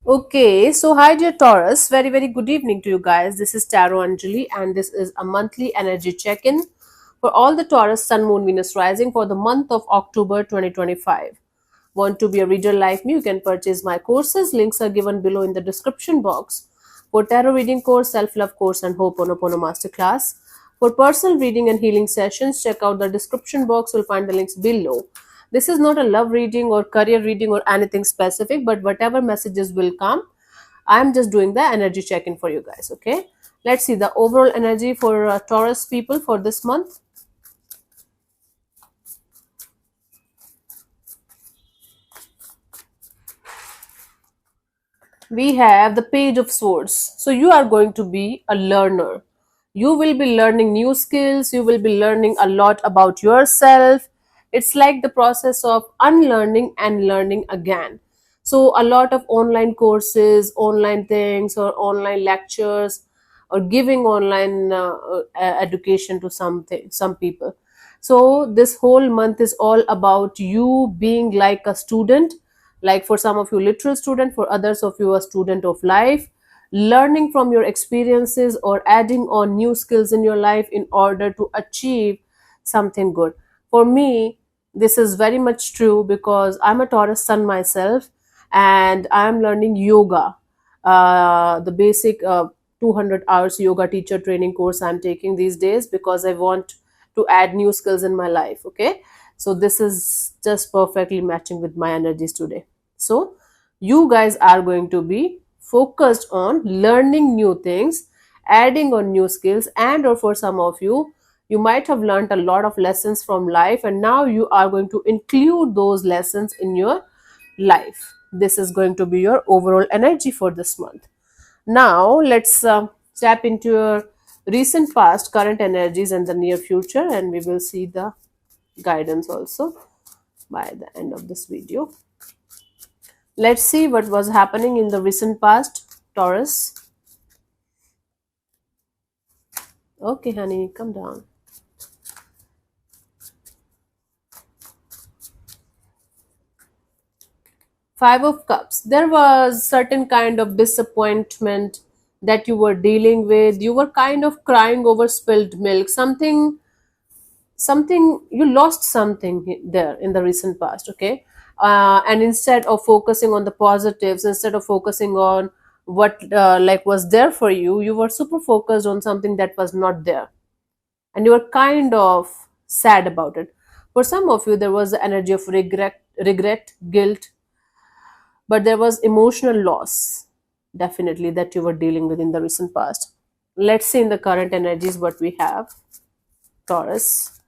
Okay, so hi dear Taurus, very good evening to you guys. This is Tarot Anjali and this is a monthly energy check-in for all the Taurus Sun Moon Venus rising for the month of October 2025. Want to be a reader like me? You can purchase my courses. Links are given below in the description box. For tarot reading course, self-love course and Ho'oponopono masterclass. For personal reading and healing sessions, check out the description box. You'll find the links below. This is not a love reading or career reading or anything specific, but whatever messages will come, I'm just doing the energy check-in for you guys. Okay, let's see the overall energy for Taurus people for this month. We have the Page of Swords. So you are going to be a learner. You will be learning new skills. You will be learning a lot about yourself. It's like the process of unlearning and learning again. So a lot of online courses, online things, or online lectures, or giving online education to some people. So this whole month is all about you being like a student, like for some of you literal student, for others of you a student of life, learning from your experiences or adding on new skills in your life in order to achieve something good. For me, this is very much true because I'm a Taurus sun myself and I'm learning yoga, the basic 200 hours yoga teacher training course I'm taking these days because I want to add new skills in my life. Okay, so this is just perfectly matching with my energies today. So you guys are going to be focused on learning new things, adding on new skills, and or for some of you, you might have learned a lot of lessons from life and now you are going to include those lessons in your life. This is going to be your overall energy for this month. Now let's tap into your recent past, current energies, and the near future, and we will see the guidance also by the end of this video. Let's see what was happening in the recent past, Taurus. Okay, honey, come down. Five of Cups. There was certain kind of disappointment that you were dealing with. You were kind of crying over spilled milk. Something you lost something there in the recent past. Okay, and instead of focusing on the positives, instead of focusing on what like was there for you, you were super focused on something that was not there, and you were kind of sad about it. For some of you there was the energy of regret, guilt, but there was emotional loss definitely that you were dealing with in the recent past. Let's see in the current energies what we have, Taurus.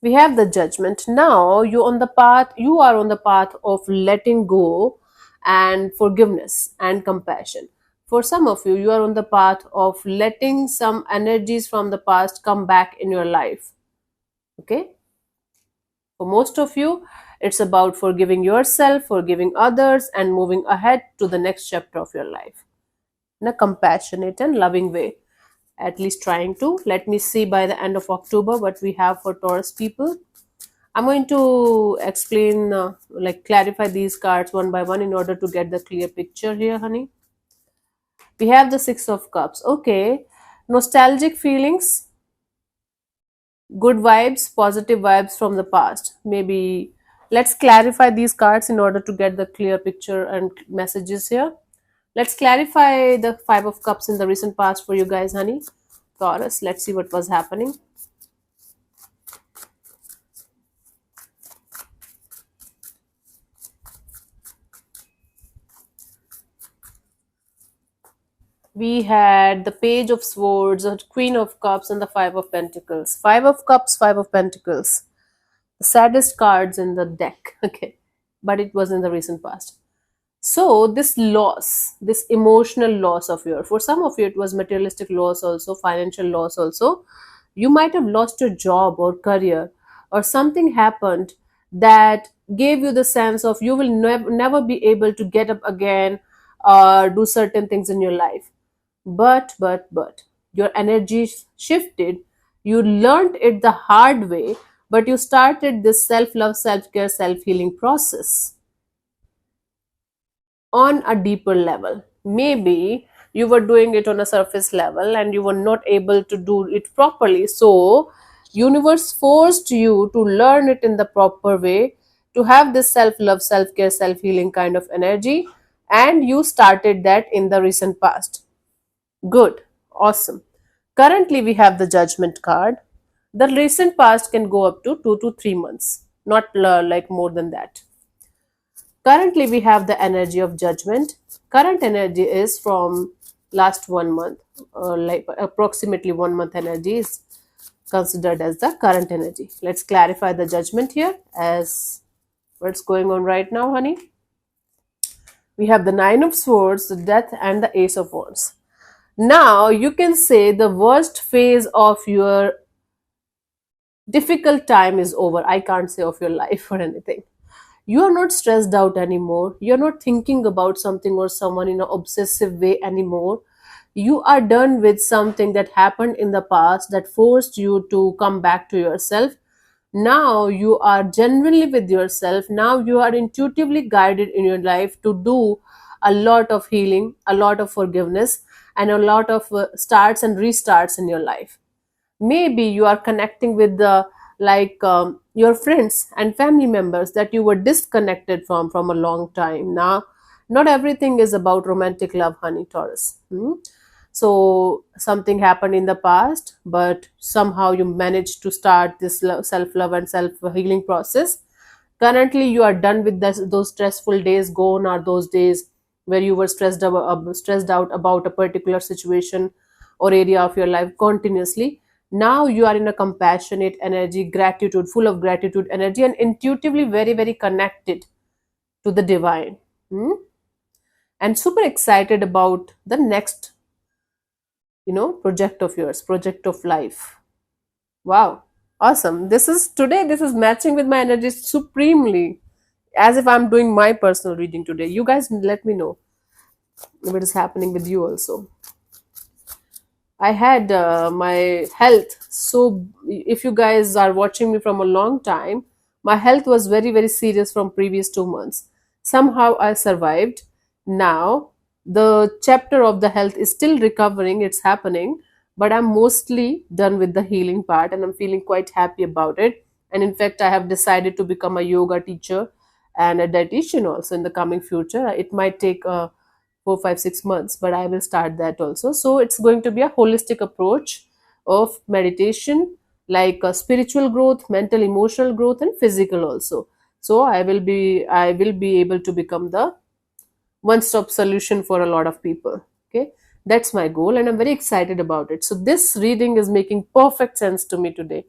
We have the Judgment. Now you are on the path of letting go and forgiveness and compassion. For some of you, you are on the path of letting some energies from the past come back in your life. Okay, for most of you, it's about forgiving yourself, forgiving others, and moving ahead to the next chapter of your life in a compassionate and loving way. At least trying to. Let me see by the end of October what we have for Taurus people. I'm going to explain, like clarify these cards one by one in order to get the clear picture here, honey. We have the Six of Cups. Okay, nostalgic feelings, good vibes, positive vibes from the past. Maybe let's clarify these cards in order to get the clear picture and messages here. Let's clarify the Five of Cups in the recent past for you guys, honey. Taurus, let's see what was happening. We had the Page of Swords, the Queen of Cups, and the Five of Pentacles. Five of Cups, Five of Pentacles. The saddest cards in the deck. Okay, but it was in the recent past. So this loss, this emotional loss of yours, for some of you it was materialistic loss also, financial loss also. You might have lost your job or career, or something happened that gave you the sense of you will never be able to get up again or do certain things in your life. But your energy shifted. You learned it the hard way, but you started this self love, self care, self healing process on a deeper level. Maybe you were doing it on a surface level and you were not able to do it properly. So, universe forced you to learn it in the proper way, to have this self love, self care, self healing kind of energy, and you started that in the recent past. Good, awesome. Currently, we have the judgment card. The recent past can go up to 2 to 3 months, not like more than that. Currently, we have the energy of judgment. Current energy is from last 1 month, like approximately 1 month energy is considered as the current energy. Let's clarify the judgment here as what's going on right now, honey. We have the Nine of Swords, the Death, and the Ace of Wands. Now, you can say the worst phase of your difficult time is over. I can't say of your life or anything. You are not stressed out anymore. You're not thinking about something or someone in an obsessive way anymore. You are done with something that happened in the past that forced you to come back to yourself. Now you are genuinely with yourself. Now you are intuitively guided in your life to do a lot of healing, a lot of forgiveness, and a lot of starts and restarts in your life. Maybe you are connecting with the your friends and family members that you were disconnected from a long time. Now not everything is about romantic love, honey, Taurus. So something happened in the past, but somehow you managed to start this self love and self healing process. Currently you are done with those stressful days. Gone are those days where you were stressed out about a particular situation or area of your life continuously. Now you are in a compassionate energy, gratitude, full of gratitude energy, and intuitively very very connected to the divine. Hmm? And super excited about the next project of yours, project of life. Wow, awesome. This is matching with my energy supremely, as if I'm doing my personal reading today. You guys let me know if it is happening with you also. I had my health. So, if you guys are watching me from a long time, my health was very, very serious from previous 2 months. Somehow I survived. Now, the chapter of the health is still recovering, it's happening, but I'm mostly done with the healing part and I'm feeling quite happy about it. And in fact, I have decided to become a yoga teacher and a dietitian also in the coming future. It might take 4, 5, 6 months, but I will start that also. So it's going to be a holistic approach of meditation, like spiritual growth, mental, emotional growth, and physical also. So I will be able to become the one stop solution for a lot of people. Okay, that's my goal, and I'm very excited about it. So this reading is making perfect sense to me today.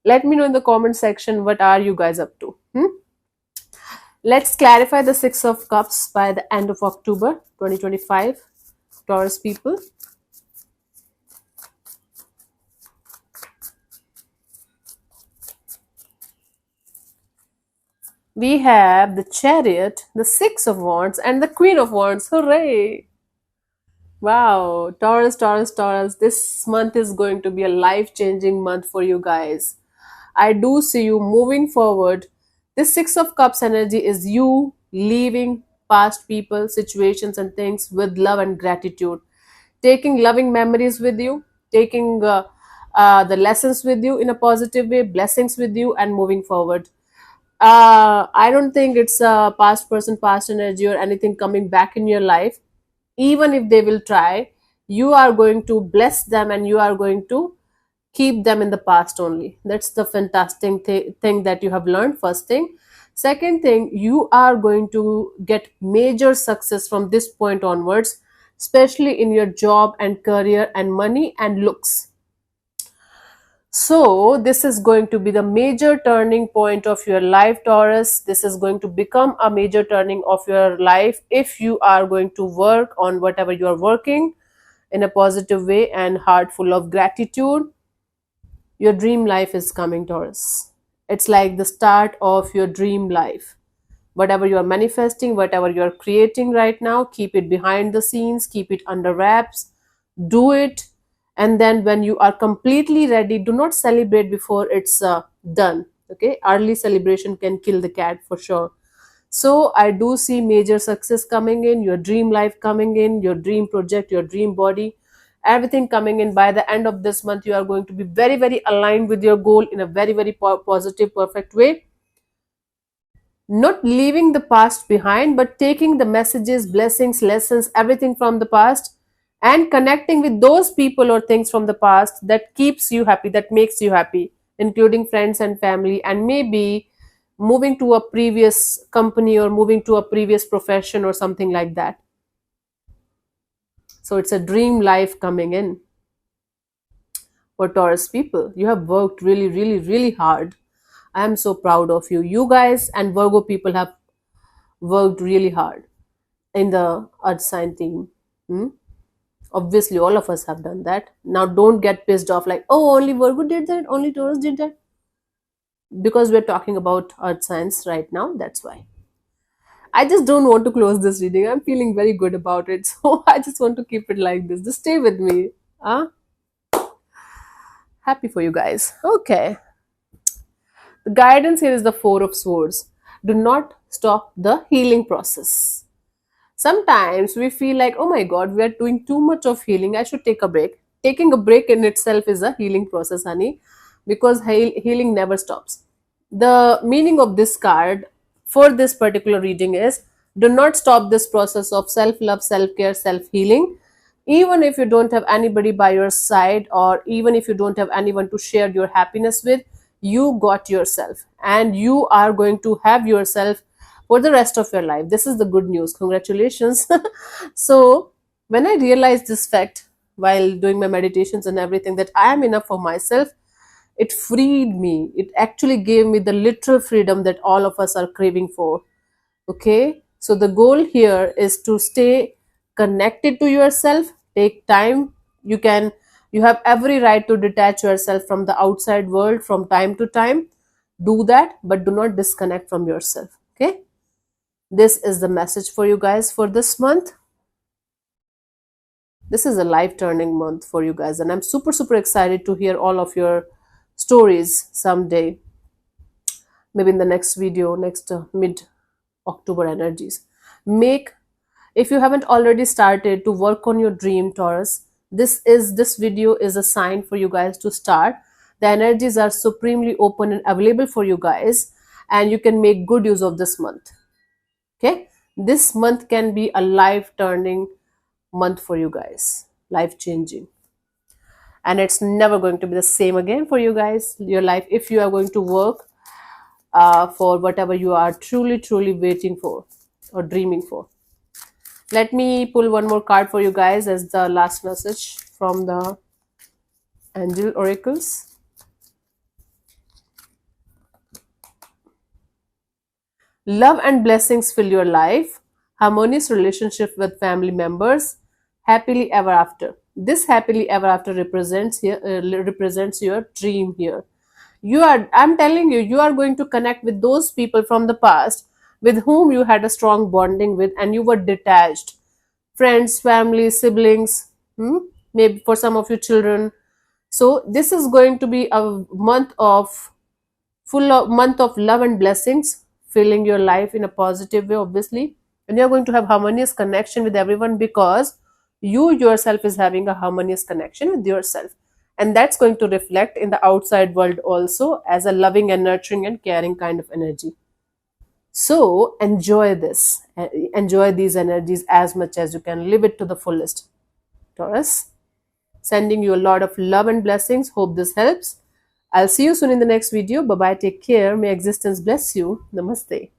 Let me know in the comment section what are you guys up to. Let's clarify the Six of Cups by the end of October 2025, Taurus people. We have the Chariot, the Six of Wands, and the Queen of Wands. Hooray! Wow, Taurus, Taurus, Taurus. This month is going to be a life changing month for you guys. I do see you moving forward. This Six of Cups energy is you leaving past people, situations, and things with love and gratitude. Taking loving memories with you, taking the lessons with you in a positive way, blessings with you, and moving forward. I don't think it's a past person, past energy, or anything coming back in your life. Even if they will try, you are going to bless them and you are going to keep them in the past only. That's the fantastic thing that you have learned. First thing. Second thing, you are going to get major success from this point onwards, especially in your job and career and money and looks. So, this is going to be the major turning point of your life, Taurus. This is going to become a major turning of your life if you are going to work on whatever you are working in a positive way and heart full of gratitude. Your dream life is coming, Taurus. It's like the start of your dream life. Whatever you are manifesting, whatever you are creating right now, keep it behind the scenes, keep it under wraps, do it. And then when you are completely ready, do not celebrate before it's done. Okay, early celebration can kill the cat for sure. So I do see major success coming in, your dream life coming in, your dream project, your dream body, everything coming in. By the end of this month, you are going to be very, very aligned with your goal in a very, very positive, perfect way. Not leaving the past behind, but taking the messages, blessings, lessons, everything from the past, and connecting with those people or things from the past that keeps you happy, that makes you happy, including friends and family, and maybe moving to a previous company or moving to a previous profession or something like that. So it's a dream life coming in for Taurus people. You have worked really, really, really hard. I am so proud of you. You guys and Virgo people have worked really hard in the earth sign team. Hmm? Obviously, all of us have done that. Now, don't get pissed off like, oh, only Virgo did that, only Taurus did that. Because we're talking about earth signs right now, that's why. I just don't want to close this reading. I'm feeling very good about it. So I just want to keep it like this. Just stay with me. Huh? Happy for you guys. Okay. The guidance here is the Four of Swords. Do not stop the healing process. Sometimes we feel like, oh my god, we are doing too much of healing. I should take a break. Taking a break in itself is a healing process, honey, because healing never stops. The meaning of this card for this particular reading is do not stop this process of self love, self care, self healing. Even if you don't have anybody by your side, or even if you don't have anyone to share your happiness with, you got yourself and you are going to have yourself for the rest of your life. This is the good news. Congratulations. So, when I realized this fact while doing my meditations and everything, that I am enough for myself, it freed me. It actually gave me the literal freedom that all of us are craving for. Okay, so the goal here is to stay connected to yourself. Take time. You have every right to detach yourself from the outside world from time to time. Do that, but do not disconnect from yourself. Okay, this is the message for you guys for this month. This is a life turning month for you guys, and I'm super, super excited to hear all of your stories someday. Maybe in the next video, next mid October energies. Make, if you haven't already started to work on your dream, Taurus, this video is a sign for you guys to start. The energies are supremely open and available for you guys, and you can make good use of this month. Okay, this month can be a life turning month for you guys, life changing, and it's never going to be the same again for you guys, your life, if you are going to work for whatever you are truly, truly waiting for or dreaming for. Let me pull one more card for you guys as the last message from the angel oracles. Love and blessings fill your life. Harmonious relationship with family members. Happily ever after. This happily ever after represents your dream here. I'm telling you, you are going to connect with those people from the past with whom you had a strong bonding with and you were detached. Friends, family, siblings, maybe for some of you children. So this is going to be a month of month of love and blessings filling your life in a positive way, obviously, and you're going to have harmonious connection with everyone because you yourself is having a harmonious connection with yourself, and that's going to reflect in the outside world also as a loving and nurturing and caring kind of energy. So enjoy this, enjoy these energies as much as you can, live it to the fullest, Taurus. Sending you a lot of love and blessings. Hope this helps. I'll see you soon in the next video. Bye bye. Take care. May existence bless you. Namaste.